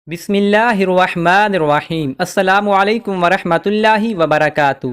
بسم اللہ الرحمن الرحیم۔ السلام علیکم ورحمۃ اللہ وبرکاتہ۔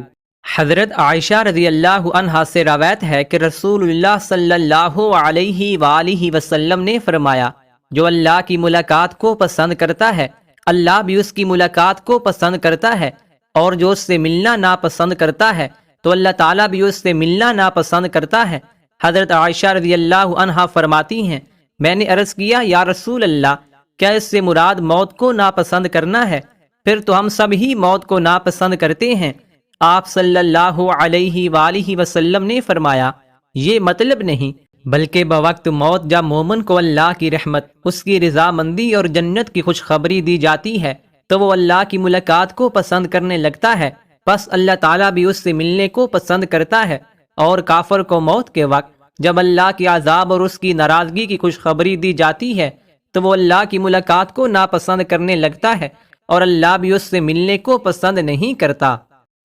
حضرت عائشہ رضی اللہ عنہا سے روایت ہے کہ رسول اللہ صلی اللہ علیہ وآلہ وسلم نے فرمایا، جو اللہ کی ملاقات کو پسند کرتا ہے اللہ بھی اس کی ملاقات کو پسند کرتا ہے، اور جو اس سے ملنا ناپسند کرتا ہے تو اللہ تعالیٰ بھی اس سے ملنا ناپسند کرتا ہے۔ حضرت عائشہ رضی اللہ عنہا فرماتی ہیں، میں نے عرض کیا، یا رسول اللہ، کیا اس سے مراد موت کو ناپسند کرنا ہے؟ پھر تو ہم سب ہی موت کو ناپسند کرتے ہیں۔ آپ صلی اللہ علیہ وآلہ وسلم نے فرمایا، یہ مطلب نہیں، بلکہ بوقت موت جب مومن کو اللہ کی رحمت، اس کی رضامندی اور جنت کی خوشخبری دی جاتی ہے تو وہ اللہ کی ملاقات کو پسند کرنے لگتا ہے، بس اللہ تعالیٰ بھی اس سے ملنے کو پسند کرتا ہے۔ اور کافر کو موت کے وقت جب اللہ کے عذاب اور اس کی ناراضگی کی خوشخبری دی جاتی ہے تو وہ اللہ کی ملاقات کو ناپسند کرنے لگتا ہے، اور اللہ بھی اس سے ملنے کو پسند نہیں کرتا۔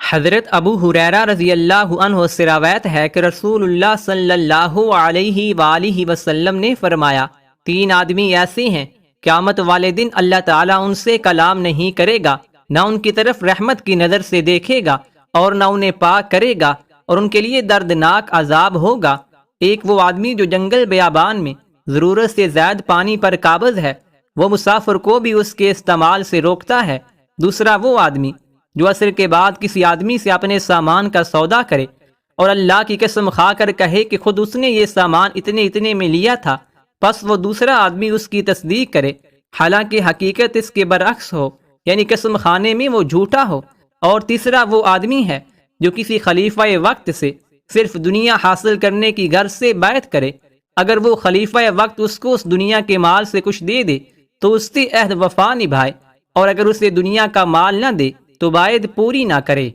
حضرت ابو ہریرہ رضی اللہ عنہ سے روایت ہے کہ رسول اللہ صلی اللہ علیہ وآلہ وسلم نے فرمایا، 3 آدمی ایسے ہیں، قیامت والے دن اللہ تعالیٰ ان سے کلام نہیں کرے گا، نہ ان کی طرف رحمت کی نظر سے دیکھے گا اور نہ انہیں پاک کرے گا، اور ان کے لیے دردناک عذاب ہوگا۔ ایک وہ آدمی جو جنگل بیابان میں ضرورت سے زائد پانی پر قابض ہے، وہ مسافر کو بھی اس کے استعمال سے روکتا ہے۔ دوسرا وہ آدمی جو عصر کے بعد کسی آدمی سے اپنے سامان کا سودا کرے اور اللہ کی قسم کھا کر کہے کہ خود اس نے یہ سامان اتنے میں لیا تھا، پس وہ دوسرا آدمی اس کی تصدیق کرے حالانکہ حقیقت اس کے برعکس ہو، یعنی قسم کھانے میں وہ جھوٹا ہو۔ اور تیسرا وہ آدمی ہے جو کسی خلیفہ وقت سے صرف دنیا حاصل کرنے کی غرض سے بیعت کرے، اگر وہ خلیفہ وقت اس کو اس دنیا کے مال سے کچھ دے دے تو اس سے عہد وفا نبھائے، اور اگر اسے دنیا کا مال نہ دے تو بیعت پوری نہ کرے۔